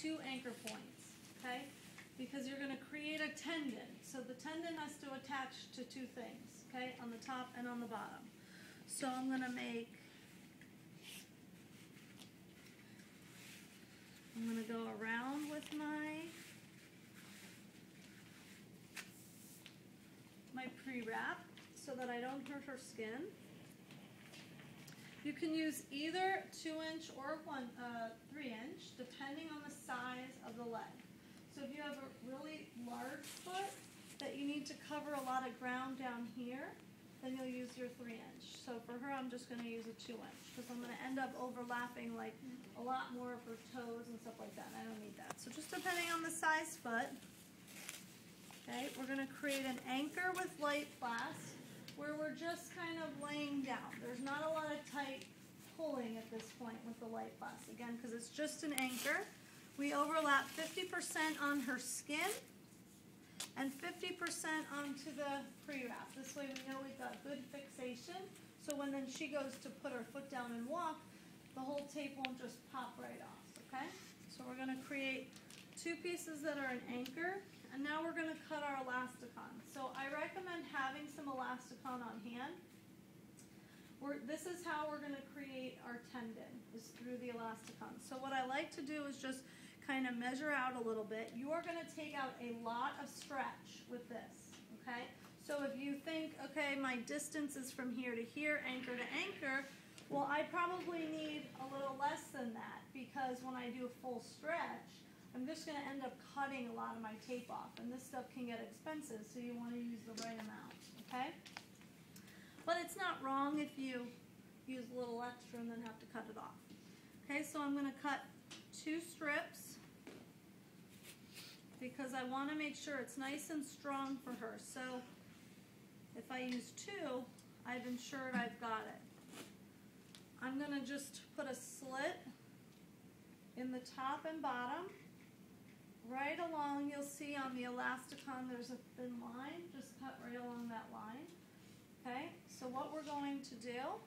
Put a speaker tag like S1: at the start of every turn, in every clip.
S1: 2 anchor points, okay? Because you're going to create a tendon. So the tendon has to attach to 2 things, okay? On the top and on the bottom. So I'm going to go around with my pre-wrap so that I don't hurt her skin. You can use either 2-inch or 3-inch, depending on the size of the leg. So if you have a really large foot that you need to cover a lot of ground down here, then you'll use your 3-inch. So for her, I'm just going to use a 2-inch because I'm going to end up overlapping like a lot more of her toes and stuff like that. I don't need that. So just depending on the size foot, okay, we're going to create an anchor with light blast where we're just kind of laying down. There's not a lot of tight pulling at this point with the light blast, again, because it's just an anchor. We overlap 50% on her skin and 50% onto the pre-wrap. This way we know we've got good fixation, so when then she goes to put her foot down and walk, the whole tape won't just pop right off, okay? So we're going to create 2 pieces that are an anchor, and now we're going to cut our elasticon. So I recommend having some elasticon on hand. This is how we're going to create our tendon, is through the elasticon. So what I like to do is just kind of measure out a little bit. You are going to take out a lot of stretch with this, okay? So if you think, okay, my distance is from here to here, anchor to anchor, well, I probably need a little less than that because when I do a full stretch, I'm just going to end up cutting a lot of my tape off, and this stuff can get expensive, so you want to use the right amount, okay? But it's not wrong if you use a little extra and then have to cut it off. Okay, so I'm going to cut 2 strips because I want to make sure it's nice and strong for her. So if I use 2, I've ensured I've got it. I'm going to just put a slit in the top and bottom. Right along, you'll see on the elasticon there's a thin line. Just cut right along that line. Okay, so what we're going to do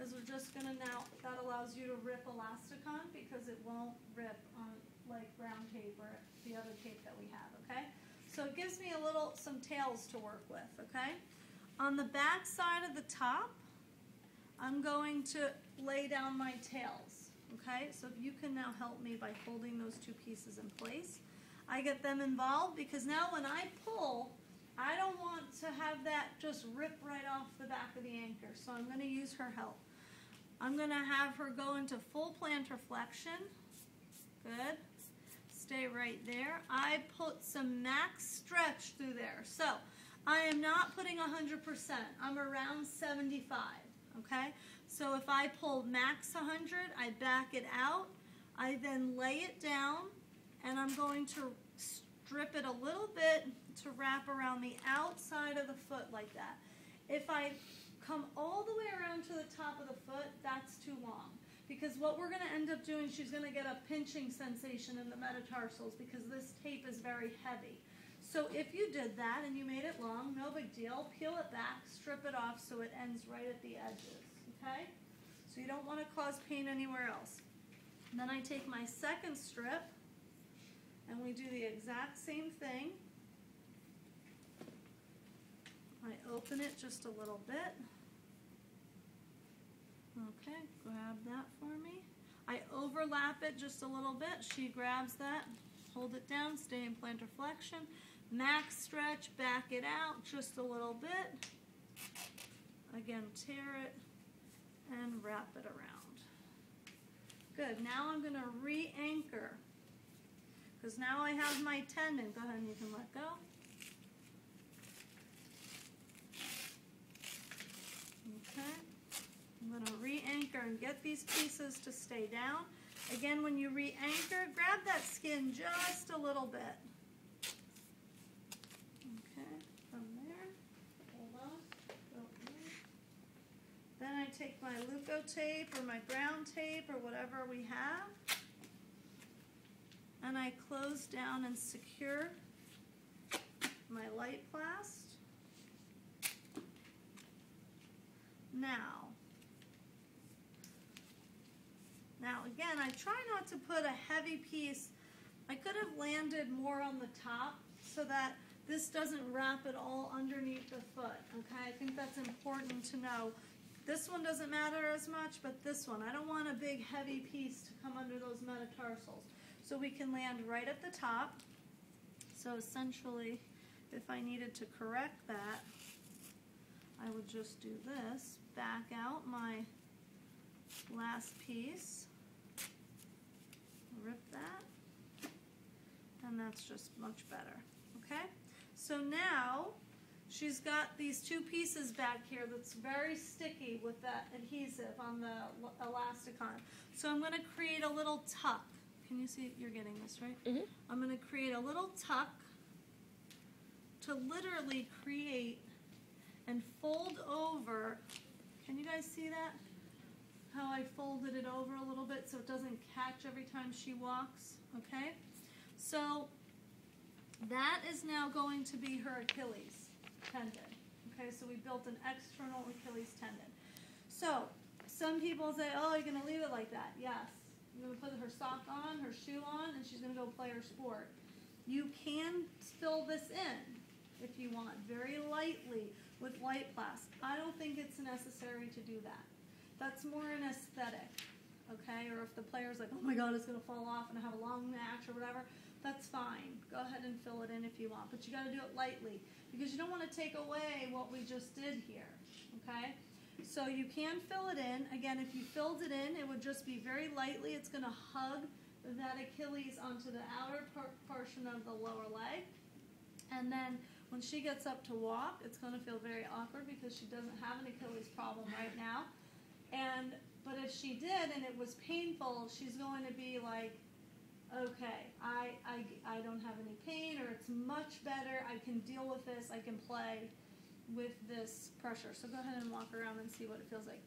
S1: is we're just going to now, that allows you to rip elasticon because it won't rip on like brown tape or the other tape that we have, okay? So it gives me some tails to work with, okay? On the back side of the top, I'm going to lay down my tails, okay? So if you can now help me by holding those 2 pieces in place. I get them involved because now when I pull, I don't want to have that just rip right off the back of the anchor, so I'm going to use her help. I'm going to have her go into full plantar flexion. Good. Stay right there. I put some max stretch through there. So I am not putting 100%. I'm around 75, okay? So if I pull max 100, I back it out. I then lay it down, and I'm going to strip it a little bit to wrap around the outside of the foot like that. If I come all the way around to the top of the foot, that's too long. Because what we're going to end up doing, she's going to get a pinching sensation in the metatarsals because this tape is very heavy. So if you did that and you made it long, no big deal. Peel it back, strip it off so it ends right at the edges, okay? So you don't want to cause pain anywhere else. And then I take my second strip and we do the exact same thing. I open it just a little bit. Okay, grab that for me. I overlap it just a little bit. She grabs that, hold it down, stay in plantar flexion. Max stretch, back it out just a little bit. Again, tear it and wrap it around. Good, now I'm going to re-anchor because now I have my tendon. Go ahead and you can let go. Okay, I'm going to re-anchor and get these pieces to stay down. Again, when you re-anchor, grab that skin just a little bit. Okay, from there, hold on, don't move. Then I take my Luco tape or my brown tape or whatever we have, and I close down and secure my light plast. Now again, I try not to put a heavy piece. I could have landed more on the top so that this doesn't wrap it all underneath the foot, okay? I think that's important to know. This one doesn't matter as much, but this one, I don't want a big heavy piece to come under those metatarsals. So we can land right at the top. So essentially, if I needed to correct that, I would just do this, back out my last piece, rip that, and that's just much better, okay? So now, she's got these two pieces back here that's very sticky with that adhesive on the elasticon. So I'm going to create a little tuck. Can you see? You're getting this, right? Mm-hmm. I'm going to create a little tuck to literally create and fold over. Can you guys see that? How I folded it over a little bit so it doesn't catch every time she walks, okay? So that is now going to be her Achilles tendon. Okay, so we built an external Achilles tendon. So some people say, oh, you're going to leave it like that. Yes. You're going to put her sock on, her shoe on, and she's going to go play her sport. You can fill this in if you want, very lightly with light plast. I don't think it's necessary to do that. That's more an aesthetic, okay? Or if the player's like, oh my God, it's going to fall off and have a long match or whatever, that's fine. Go ahead and fill it in if you want, but you got to do it lightly because you don't want to take away what we just did here, okay? So you can fill it in. Again, if you filled it in, it would just be very lightly. It's going to hug that Achilles onto the outer portion of the lower leg. And then when she gets up to walk, it's going to feel very awkward because she doesn't have an Achilles problem right now. But if she did and it was painful, she's going to be like, okay, I don't have any pain, or it's much better. I can deal with this. I can play with this pressure. So go ahead and walk around and see what it feels like.